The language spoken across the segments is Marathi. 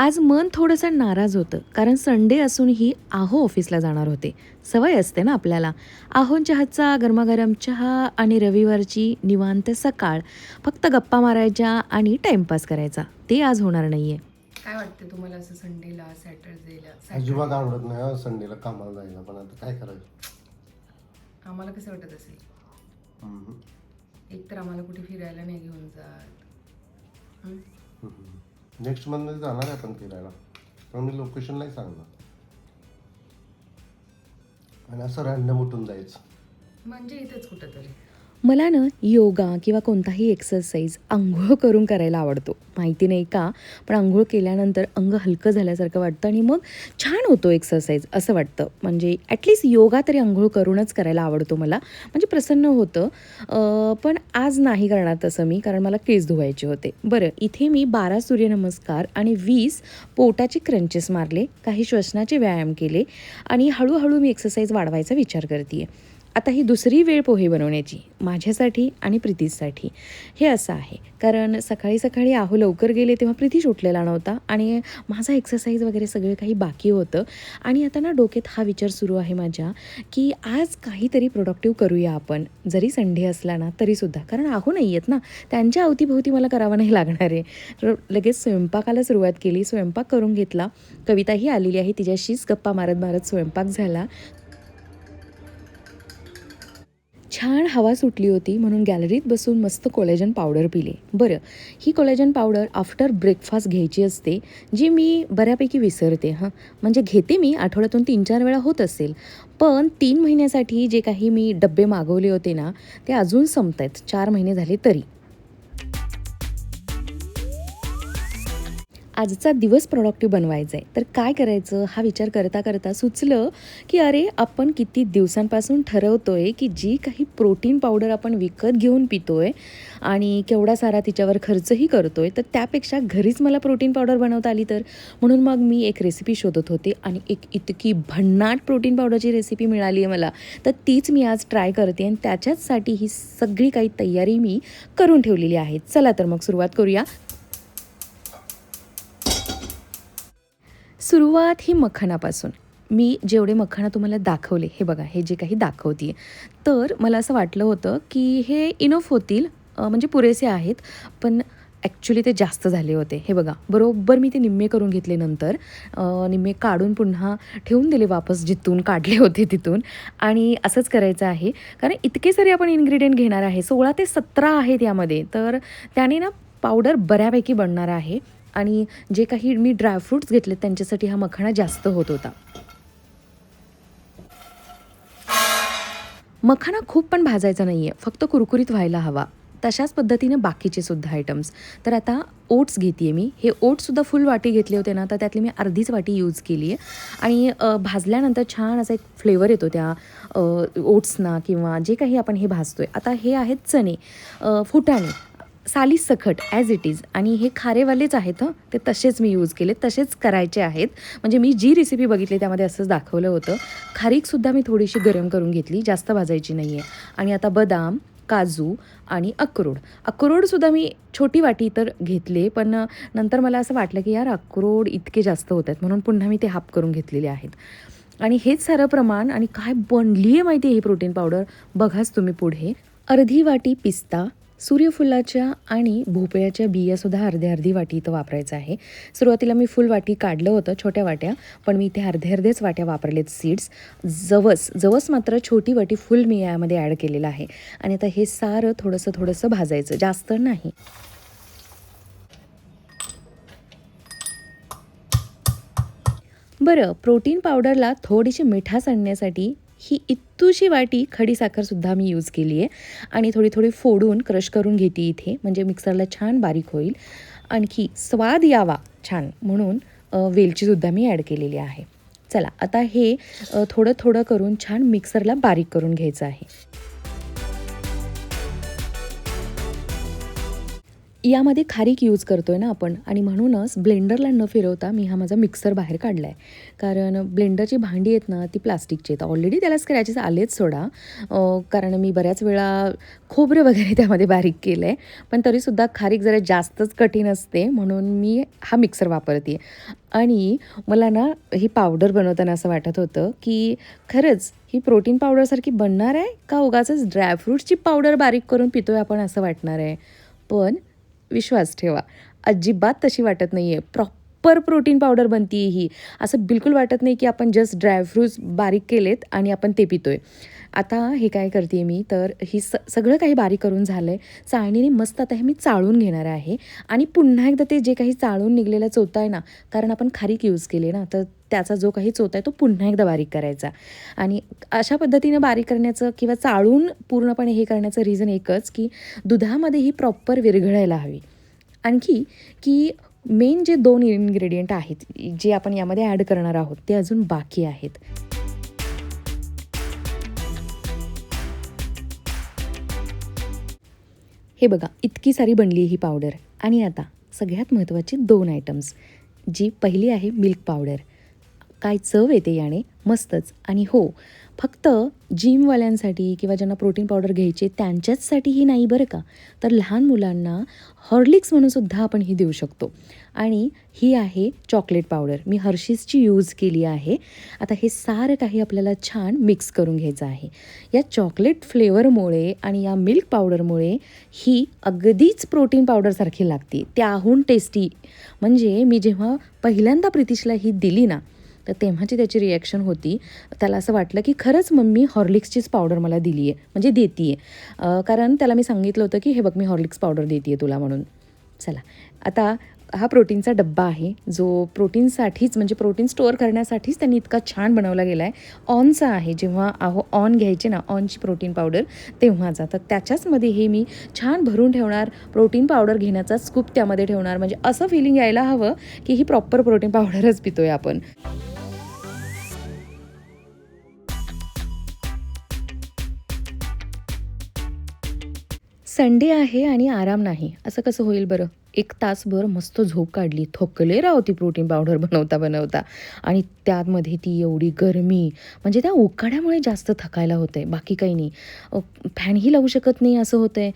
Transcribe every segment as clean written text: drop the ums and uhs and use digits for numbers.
आज मन थोडंसं नाराज होतं कारण संडे असूनही आहो ऑफिसला जाणार होते. सवय असते ना आपल्याला. आहोंच्या हातचा गरमागरम चहा आणि रविवारची निवांत सकाळ, फक्त गप्पा मारायच्या आणि टाइमपास करायचा. ते आज होणार नाहीये. काय वाटते तुम्हाला असं संडेला सॅटर्डेला अजिबात आवडत नाही हा संडेला कामाला जायला, पण आता काय करायचं. आम्हाला कसं वाटत असेल? हम्म. एक तर आम्हाला कुठे फिरायला नाही घेऊन जात. नेक्स्ट मंथमध्ये जाणार आहे आपण फिरायला, पण मी लोकेशन नाही सांगणार. आणि असं रॅन्डम उठून जायचं. म्हणजे इथेच कुठंतरी. मला ना योगा किंवा कोणताही एक्सरसाइज अंघोळ करून करायला आवडतो. माहिती नाही का, पण अंघोळ केल्यानंतर अंग हलकं झाल्यासारखं वाटतं आणि मग छान होतो एक्सरसाइज असं वाटतं. म्हणजे ॲटलिस्ट योगा तरी अंघोळ करूनच करायला आवडतो मला, म्हणजे प्रसन्न होतं. पण आज नाही करणार तसं मी, कारण मला केस धुवायचे होते. बरं, इथे मी 12 सूर्यनमस्कार आणि 20 पोटाचे क्रंचेस मारले, काही श्वसनाचे व्यायाम केले आणि हळूहळू मी एक्सरसाइज वाढवायचा विचार करते आहे. आता ही दुसरी वेळ पोहे बनवण्याची माझ्यासाठी आणि प्रीतीसाठी. हे असं आहे कारण सकाळी सकाळी आहो लवकर गेले तेव्हा प्रीतीश उठलेला नव्हता आणि माझा एक्सरसाइज वगैरे सगळं काही बाकी होतं. आणि आता ना डोक्यात हा विचार सुरू आहे माझ्या की आज काहीतरी प्रोडक्टिव्ह करूया आपण, जरी संडे असला ना तरीसुद्धा, कारण आहो नाही आहेत ना, त्यांच्या अवतीभोवती मला करावं नाही लागणार आहे. तर लगेच स्वयंपाकाला सुरुवात केली, स्वयंपाक करून घेतला. कविताही आलेली आहे, तिच्याशीच गप्पा मारत मारत स्वयंपाक झाला. छान हवा सुटली होती म्हणून गॅलरीत बसून मस्त कोलॅजन पावडर पिले. बरं, ही कोलॅजन पावडर आफ्टर ब्रेकफास्ट घ्यायची असते, जी मी बऱ्यापैकी विसरते. म्हणजे घेते मी आठवड्यातून 3-4 वेळा होत असेल, पण 3 महिन्यासाठी जे काही मी डब्बे मागवले होते ना, ते अजून संपत आहेत 4 महिने झाले तरी. आजचा दिवस प्रॉडक्टिव्ह बनवायचा आहे, तर काय करायचं हा विचार करता करता सुचलं की अरे, आपण किती दिवसांपासून ठरवतोय की जी काही प्रोटीन पावडर आपण विकत घेऊन पितोय आणि केवढा सारा तिच्यावर खर्चही करतोय, तर त्यापेक्षा घरीच मला प्रोटीन पावडर बनवता आली तर. म्हणून मग मी एक रेसिपी शोधत होते आणि एक इतकी भन्नाट प्रोटीन पावडरची रेसिपी मिळाली आहे मला, तर तीच मी आज ट्राय करते आणि त्याच्याचसाठी ही सगळी काही तयारी मी करून ठेवलेली आहे. चला तर मग सुरुवात करूया. सुरुवात ही मखनापासून. मी जेवढे मखाना तुम्हाला दाखवले, हे बघा, हे जे काही दाखवते आहे, तर मला असं वाटलं होतं की हे इनफ होतील, म्हणजे पुरेसे आहेत, पण ॲक्च्युली ते जास्त झाले होते. हे बघा, बरोबर मी ते निम्मे करून घेतले. नंतर निम्मे काढून पुन्हा ठेवून दिले वापस जिथून काढले होते तिथून. आणि असंच करायचं आहे कारण इतके सारे आपण इन्ग्रेडियंट घेणार आहे, 16 ते 17 आहेत यामध्ये, तर त्याने ना पावडर बऱ्यापैकी बनणार आहे. आणि जे काही मी ड्रायफ्रूट्स घेतले त्यांच्यासाठी हा मखाना जास्त होत होता. मखाना खूप पण भाजायचा नाही आहे, फक्त कुरकुरीत व्हायला हवा. तशाच पद्धतीने बाकीचे सुद्धा आयटम्स. तर आता ओट्स घेते आहे मी. हे ओट्ससुद्धा फुल वाटी घेतले होते ना, तर त्यातली मी अर्धीच वाटी यूज केली आहे. आणि भाजल्यानंतर छान असा एक फ्लेवर येतो त्या ओट्सना किंवा जे काही आपण हे भाजतो आहे. आता हे आहेत चणे, फुटाणे, सालीसकट ॲज इट इज, आणि हे खारेवालेच आहेत. ते तसेच मी यूज केले, तसेच करायचे आहेत. म्हणजे मी जी रेसिपी बघितली त्यामध्ये असंच दाखवलं होतं. खारीकसुद्धा मी थोडीशी गरम करून घेतली, जास्त भाजायची नाही आहे. आणि आता बदाम, काजू आणि अक्रोडसुद्धा मी छोटी वाटी तर घेतले, पण नंतर मला असं वाटलं की यार अक्रोड इतके जास्त होत आहेत, म्हणून पुन्हा मी ते हाफ करून घेतलेले आहेत. आणि हेच सारं प्रमाण. आणि काय बनली आहे माहिती आहे ही प्रोटीन पावडर, बघाच तुम्ही पुढे. अर्धी वाटी पिस्ता, सूर्यफुलाच्या आणि भोपळ्याच्या बियासुद्धा अर्धी वाटी इथं वापरायचं आहे. सुरुवातीला मी फुल वाटी काढलं होतं, छोट्या वाट्या, पण मी इथे अर्ध्याच वाट्या वापरलेत सीड्स. जवस मात्र छोटी वाटी फुल मी यामध्ये ॲड केलेलं आहे. आणि आता हे सारं थोडंसं भाजायचं, जास्त नाही. बरं, प्रोटीन पावडरला थोडीशी मिठास आणण्यासाठी ही इतूशी वाटी खडीसाखरसुद्धा मी यूज केली आहे. आणि थोडी फोडून क्रश करून घेते इथे, म्हणजे मिक्सरला छान बारीक होईल. आणखी स्वाद यावा छान म्हणून वेलचीसुद्धा मी ॲड केलेली आहे. चला, आता हे थोडं करून छान मिक्सरला बारीक करून घ्यायचं आहे. यामध्ये खारीक यूज करतो आहे ना आपण आणि म्हणूनच ब्लेंडरला न फिरवता मी हा माझा मिक्सर बाहेर काढला आहे. कारण ब्लेंडरची भांडी आहेत ना ती प्लास्टिकची आहेत. ऑलरेडी त्याला स्क्रॅचेस आलेच सोडा, कारण मी बऱ्याच वेळा खोबरं वगैरे त्यामध्ये बारीक केलं आहे. पण तरीसुद्धा खारीक जरा जास्तच कठीण असते म्हणून मी हा मिक्सर वापरते. आणि मला ना ही पावडर बनवताना असं वाटत होतं की खरंच ही प्रोटीन पावडरसारखी बनणार आहे का उगाचच ड्रायफ्रूट्सची पावडर बारीक करून पितोय आपण असं वाटणार आहे. पण विश्वास ठेवा, अजिबात तशी वाटत नाही आहे. प्रॉपर प्रोटीन पावडर बनते आहे ही. असं बिलकुल वाटत नाही की आपण जस्ट ड्रायफ्रूट्स बारीक केलेत आणि आपण ते पितोय. आता हे काय करते मी, तर ही सगळं काही बारीक करून झालं आहे. चाळणीने मस्त आता हे मी चाळून घेणार आहे आणि पुन्हा एकदा ते जे काही चाळून निघलेला चोथा आहे ना, कारण आपण खारीक यूज केली ना, तर त्याचा जो काही चोथा आहे तो पुन्हा एकदा बारीक करायचा. आणि अशा पद्धतीनं बारीक करण्याचं किंवा चाळून पूर्णपणे हे करण्याचं रिझन एकच की दुधामध्ये ही प्रॉपर विरघळायला हवी. आणखी की मेन जे 2 इन्ग्रेडियंट आहेत जे आपण यामध्ये ॲड करणार आहोत ते अजून बाकी आहेत. हे बघा, इतकी सारी बनली ही पावडर. आणि आता सगळ्यात महत्त्वाची 2 आयटम्स. जी पहिली आहे मिल्क पावडर. काय चव येते याने, मस्तच. आणि हो, फक्त जिमवाल्यांसाठी किंवा ज्यांना प्रोटीन पावडर घ्यायची त्यांच्याचसाठी ही नाही बरं का, तर लहान मुलांना हॉर्लिक्स म्हणून सुद्धा आपण ही देऊ शकतो. आणि ही आहे चॉकलेट पावडर. मी हर्षीजची यूज केली आहे. आता हे सारं काही आपल्याला छान मिक्स करून घ्यायचं आहे. या चॉकलेट फ्लेवरमुळे आणि या मिल्क पावडरमुळे ही अगदीच प्रोटीन पावडरसारखी लागते, त्याहून टेस्टी. म्हणजे मी जेव्हा पहिल्यांदा प्रितिशला ही दिली ना, तर तेव्हाची त्याची रिॲक्शन होती. त्याला असं वाटलं की खरंच मम्मी हॉर्लिक्सचीच पावडर मला दिली आहे, म्हणजे देते आहे. कारण त्याला मी सांगितलं होतं की हे बघ मी हॉर्लिक्स पावडर देते आहे तुला म्हणून. चला, आता हा प्रोटीनचा डब्बा आहे जो प्रोटीनसाठीच म्हणजे प्रोटीन स्टोअर करण्यासाठीच त्यांनी इतका छान बनवला गेला आहे. ऑनचा आहे. जेव्हा ऑन घ्यायचे ना, ऑनची प्रोटीन पावडर तेव्हाचा. तर त्याच्याचमध्ये हे मी छान भरून ठेवणार. प्रोटीन पावडर घेण्याचा स्कूप त्यामध्ये ठेवणार. म्हणजे असं फिलिंग यायला हवं की ही प्रॉपर प्रोटीन पावडरच पितोय आपण. संडे आहे आणि आराम नाही असं कसं होईल बरं. 1 तासभर मस्त झोप काढली. थकले राव ती प्रोटीन पावडर बनवता बनवता. आणि त्यामध्ये ती एवढी गरमी, म्हणजे त्या उकाड्यामुळे जास्त थकायला होतं आहे, बाकी काही नाही. फॅनही लावू शकत नाही असं होतं आहे,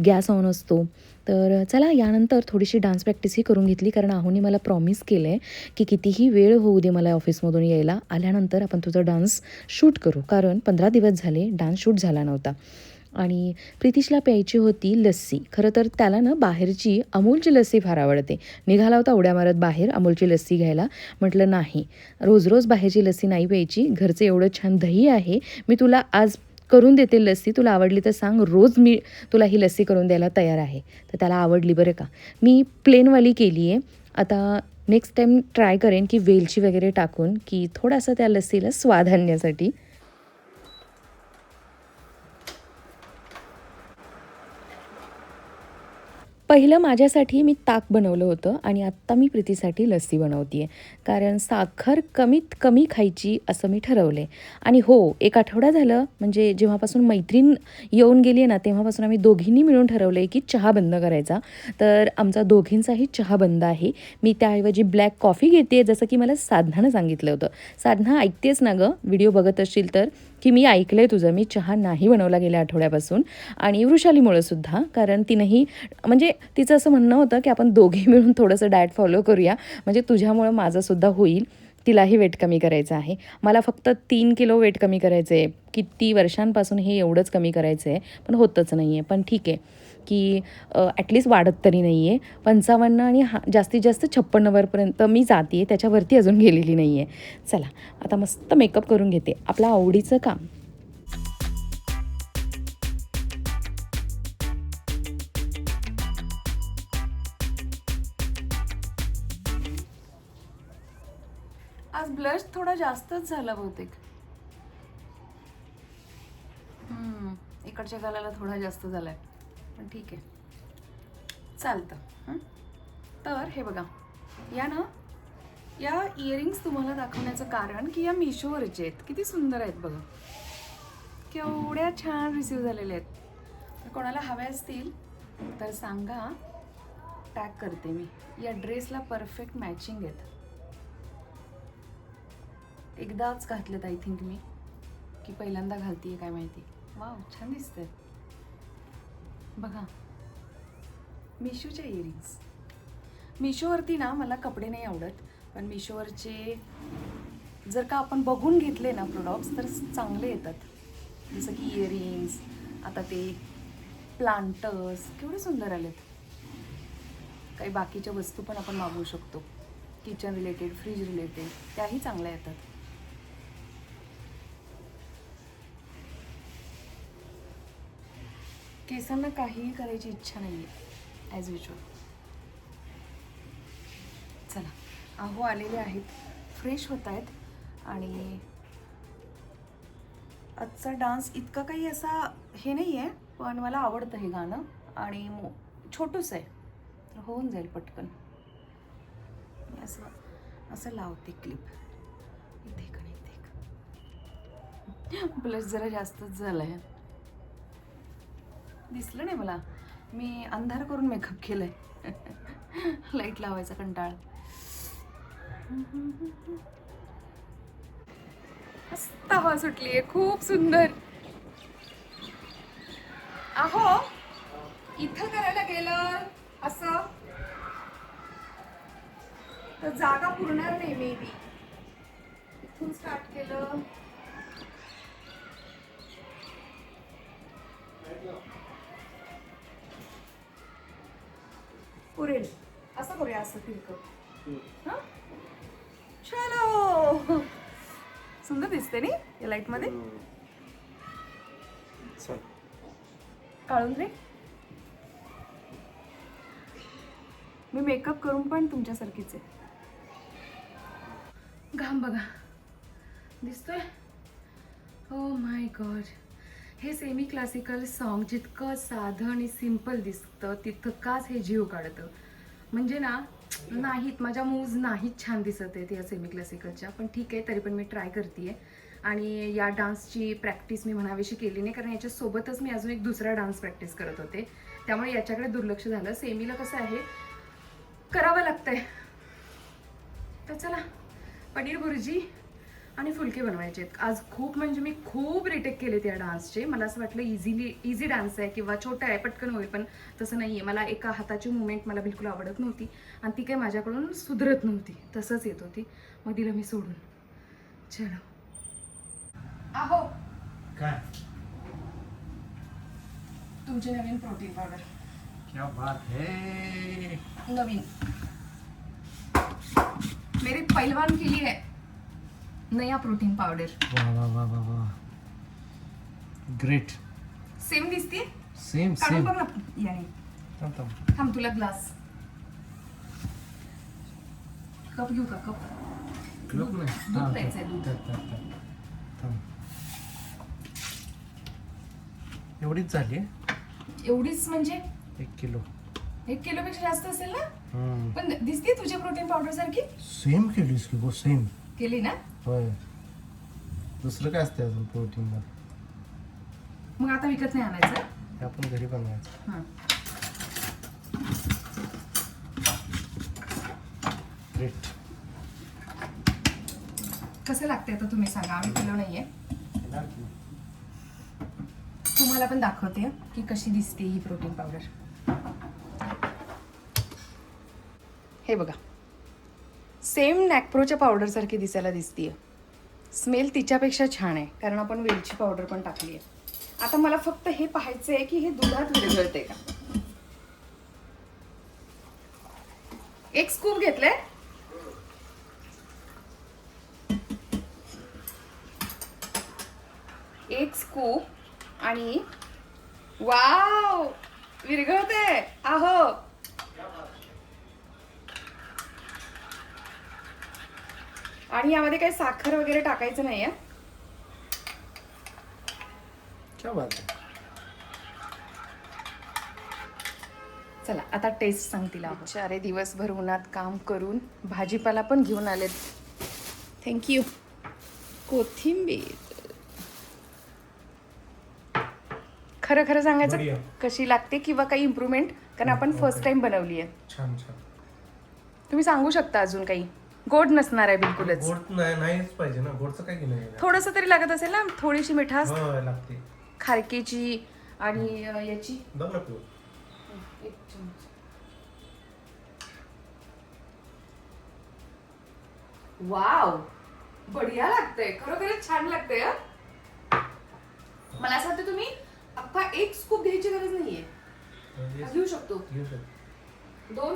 गॅस ऑन असतो. तर चला, यानंतर थोडीशी डान्स प्रॅक्टिसही करून घेतली. कारण आहोनी मला प्रॉमिस केलं आहे की कितीही वेळ होऊ दे मला ऑफिसमधून यायला, आल्यानंतर आपण तुझं डान्स शूट करू. कारण 15 दिवस झाले डान्स शूट झाला नव्हता. आणि प्रितिशला प्यायची होती लस्सी. खरं तर त्याला ना बाहेरची अमूलची लस्सी फार आवडते. निघाला होता उड्या मारत बाहेर अमूलची लस्सी घ्यायला. म्हटलं नाही, रोज रोज बाहेरची लस्सी नाही प्यायची. घरचं एवढं छान दही आहे, मी तुला आज करून देते लस्सी, तुला आवडली तर सांग, रोज मी तुला ही लस्सी करून द्यायला तयार आहे. तर त्याला आवडली बरं का. मी प्लेनवाली केली आहे. आता नेक्स्ट टाईम ट्राय करेन की वेलची वगैरे टाकून, की थोडासा त्या लस्सीला स्वाद आणण्यासाठी. पहिलं माझ्यासाठी मी ताक बनवलं होतं आणि आत्ता मी प्रीतीसाठी लस्सी बनवते आहे. कारण साखर कमीत कमी खायची असं मी ठरवलं आहे. आणि हो, 1 आठवडा झालं, म्हणजे जेव्हापासून मैत्रीण येऊन गेली आहे ना, तेव्हापासून आम्ही दोघींनी मिळून ठरवलं आहे की चहा बंद करायचा. तर आमचा दोघींचाही चहा बंद आहे. मी त्याऐवजी ब्लॅक कॉफी घेते, जसं की मला साधनानं सांगितलं होतं. साधना, ऐकतेच ना गं, व्हिडिओ बघत असशील तर, की मी ऐकलं आहे तुझं. मी चहा नाही बनवला गेल्या आठवड्यापासून. आणि वृषालीमुळं सुद्धा, कारण तिनंही म्हणजे तिचं असं म्हणणं होतं की आपण दोघे मिळून थोडंसं डाएट फॉलो करूया, म्हणजे तुझ्यामुळं माझंसुद्धा होईल. तिलाही वेट कमी करायचं आहे. मला फक्त 3 किलो वेट कमी करायचं आहे. किती वर्षांपासून हे एवढंच कमी करायचं आहे, पण होतच नाही आहे. पण ठीक आहे की ॲटलिस्ट वाढत तरी नाही आहे. 55 आणि जास्तीत जास्त 56 वरपर्यंत मी जाते आहे, त्याच्यावरती अजून गेलेली नाही आहे. चला, आता मस्त मेकअप करून घेते. आपलं आवडीचं काम. आज ब्लश थोडा जास्तच झाला बहुतेक. इकडच्या गालाला थोडा जास्त झालाय, पण ठीक आहे, चालतं. तर हे बघा, या इयरिंग्स तुम्हाला दाखवण्याचं कारण की या मिशोवरचे आहेत. किती सुंदर आहेत बघा, केवढ्या छान रिसीव झालेल्या आहेत. कोणाला हव्या असतील तर सांगा, टॅग करते मी. या ड्रेसला परफेक्ट मॅचिंग आहेत. एकदाच घातलेत आय थिंक मी, की पहिल्यांदा घालतीये काय माहिती. वाव, छान दिसतंय बघा. मिशोचे इयरिंग्स. मिशोवरती ना मला कपडे नाही आवडत, पण मिशोवरचे जर का आपण बघून घेतले ना प्रोडक्ट्स तर चांगले येतात. जसं की इयरिंग्स, आता ते प्लांटर्स केवढे सुंदर आलेत. काही बाकीच्या वस्तू पण आपण मागवू शकतो, किचन रिलेटेड, फ्रीज रिलेटेड, त्याही चांगल्या येतात. केसांना काहीही करायची इच्छा नाही आहे ॲज युजल. चला, अहो आलेले आहेत, फ्रेश होत आहेत. आणि आजचा डान्स इतका काही असा हे नाही आहे, पण मला आवडतं हे गाणं. आणि छोटूच आहे तर होऊन जाईल पटकन. मी असं लावते क्लिप. इथे का नाही, इथे ब्लश जरा जास्तच झाला आहे. दिसलं नाही मला, मी अंधार करून मेकअप केलाय. लाईट लावायचा कंटाळा. मस्त हवा सुटलीये, खूप सुंदर. अहो, इथं करायला गेलं असं तर जागा पुरणार नाही. मे बी इथून स्टार्ट केलं. पुरेल असं करूया, असं तिरकं. हा, चलो. सुंदर दिसते नी या लाईट मध्ये. काढून रे, मी मेकअप करून पण तुमच्यासारखीच आहे. घाम बघा दिसतोय. Oh my God. हे सेमी क्लासिकल सॉन्ग जितकं साधं आणि सिम्पल दिसतं तितकाच हे जीव काढतं. म्हणजे ना, नाहीत माझ्या मूव्ज नाहीत छान दिसत आहेत या सेमी क्लासिकलच्या, पण ठीक आहे, तरी पण मी ट्राय करते. आणि या डान्सची प्रॅक्टिस मी म्हणावीशी केली नाही, कारण याच्यासोबतच मी अजून एक दुसरा डान्स प्रॅक्टिस करत होते, त्यामुळे याच्याकडे दुर्लक्ष झालं. सेमीला कसं आहे, करावं लागतंय. तर चला, पनीर भुर्जी आणि फुलके बनवायचे आहेत आज. खूप म्हणजे मी खूप रिटेक केले त्या डान्सचे. मला असं वाटलं इझी डान्स आहे किंवा छोटा आहे, पटकन होईल, पण तसं नाही आहे. मला एका हाताची मुवमेंट मला बिलकुल आवडत नव्हती आणि ती काही माझ्याकडून सुधरत नव्हती, तसंच येत होती. मग दिलं मी सोडून. चलो. अहो काय? तुमची नवीन प्रोटीन पावडर. क्या बात है. नवीन मेरी पहलवान के लिए नया प्रोटीन पावडर. वा वा वा वा वा, ग्रेट. सेम दिसते. सेम काढून सेम. बघ ना याने. थांब थांब. थांब, तुला ग्लास कप घेऊ का? कप क्लब नाही. दूध प्यायचंय, दूध. थांब. एवढीच झाली. एवढीच म्हणजे 1 किलो. 1 किलोपेक्षा जास्त असेल ना. हम्म. पण दिसते तुझ्या प्रोटीन पावडर सारखी. सेम केलीस की गो, सेम. केली ना. होय. दुसरं काय असते अजून प्रोटीन मध्ये? मग आता विकत नाही आणायचं. हे आपण घरी बनवायचं. हां, ग्रेट. कसं लागते आता तुम्ही सांगा. आम्ही केलं नाहीये, तुम्हाला पण दाखवते की कशी दिसते ही प्रोटीन पावडर. हे बघा, सेम नॅकप्रोच्या पावडर सारखी दिसायला दिसतीये. स्मेल तिच्यापेक्षा छान आहे, कारण आपण वेलची पावडर पण टाकली आहे. आता मला फक्त हे पाहायचं आहे की हे दुधात विरघळते का. 1 स्कूप घेतलंय. एक स्कूप आणि वाव, विरघळते. आहो, आणि यामध्ये काही साखर वगैरे टाकायचं नाहीये. क्या बात है. चला आता टेस्ट सांगतील. बिचारे दिवसभर उन्हात काम करून भाजीपाला पण घेऊन आलेत. थँक्यू. कोथिंबीर. खरं खरं सांगायचं बढिया. कशी लागते किंवा काही इम्प्रूव्हमेंट कारण आपण फर्स्ट टाइम बनवली आहे. छान छान. तुम्ही सांगू शकता अजून काही? गोड नसणार आहे बिलकुलच. गोड नाहीच पाहिजे ना, गोडचं काय घेणं आहे? थोडंसं तरी लागत असेल ना, थोडीशी मिठास हो लागते. खारकेची आणि याची. बघ ना पिऊ. एक चमचा. वाव, बढिया लागतंय, खरोखरच छान लागतंय. मला असं वाटतं तुम्ही अख्खा एक स्कूप घ्यायची गरज नाहीये. घेऊ शकतो. घेऊ शकतो. 2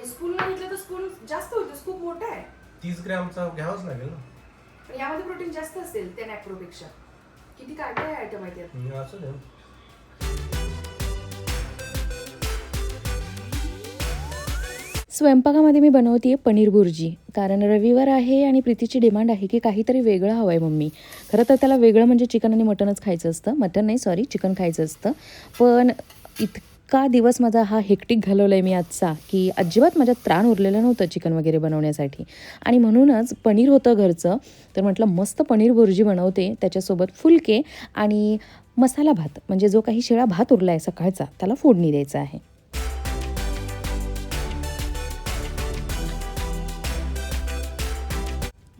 स्पून घेतलं तर स्पून जास्त होतं, स्कूप मोठा आहे. 30 ग्रॅमचा घ्यावंच लागेल ना. पण यामध्ये प्रोटीन जास्त असेल त्या नॅप्रोपेक्षा. किती काय काय आयटम आहेत यात. असं दे. स्वयंपाकामध्ये मी बनवते पनीर भुर्जी, कारण रविवार आहे आणि प्रीतीची डिमांड आहे की काहीतरी वेगळं हवं आहे मम्मी. खरं तर त्याला वेगळं म्हणजे चिकन आणि मटनच खायचं असतं. मटन नाही, सॉरी, चिकन खायचं असतं. पण इतका दिवस माझा हा हेक्टिक घालवला आहे मी आजचा की अजिबात माझ्यात त्राण उरलेलं नव्हतं चिकन वगैरे बनवण्यासाठी. आणि म्हणूनच पनीर होतं घरचं, तर म्हटलं मस्त पनीर भुर्जी बनवते, त्याच्यासोबत फुलके आणि मसाला भात, म्हणजे जो काही शिळा भात उरला आहे सकाळचा त्याला फोडणी द्यायचा आहे.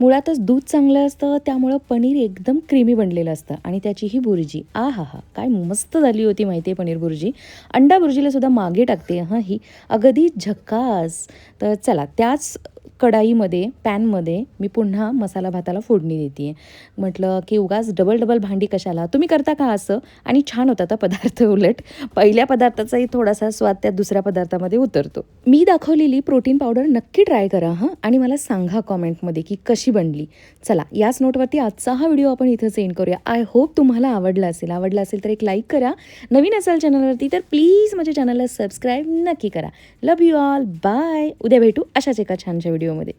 मुळातच दूध चांगलं असतं, त्यामुळं पनीर एकदम क्रीमी बनलेलं असतं आणि त्याची ही भुर्जी आ हा हा काय मस्त झाली होती माहिती आहे पनीर भुर्जी. अंडा भुर्जीला सुद्धा मागे टाकते हां ही, अगदी झकास. तर चला त्याच कढाईमध्ये पॅनमध्ये मी पुन्हा मसाला भाताला फोडणी देते आहे. म्हटलं की उगाच डबल भांडी कशाला, तुम्ही करता का असं? आणि छान होता आता पदार्थ. उलट पहिल्या पदार्थाचाही थोडासा स्वाद त्या दुसऱ्या पदार्थामध्ये उतरतो. मी दाखवलेली प्रोटीन पावडर नक्की ट्राय करा हां, आणि मला सांगा कॉमेंटमध्ये की कशी बनली. चला याच नोटवरती आजचा हा व्हिडिओ आपण इथं सेंड करूया. आय होप तुम्हाला आवडला असेल तर एक लाईक करा. नवीन असाल चॅनलवरती तर प्लीज माझ्या चॅनलला सबस्क्राईब नक्की करा. Love you all, bye. उद्या भेटू अशाच एका छानशा व्हिडिओमध्ये.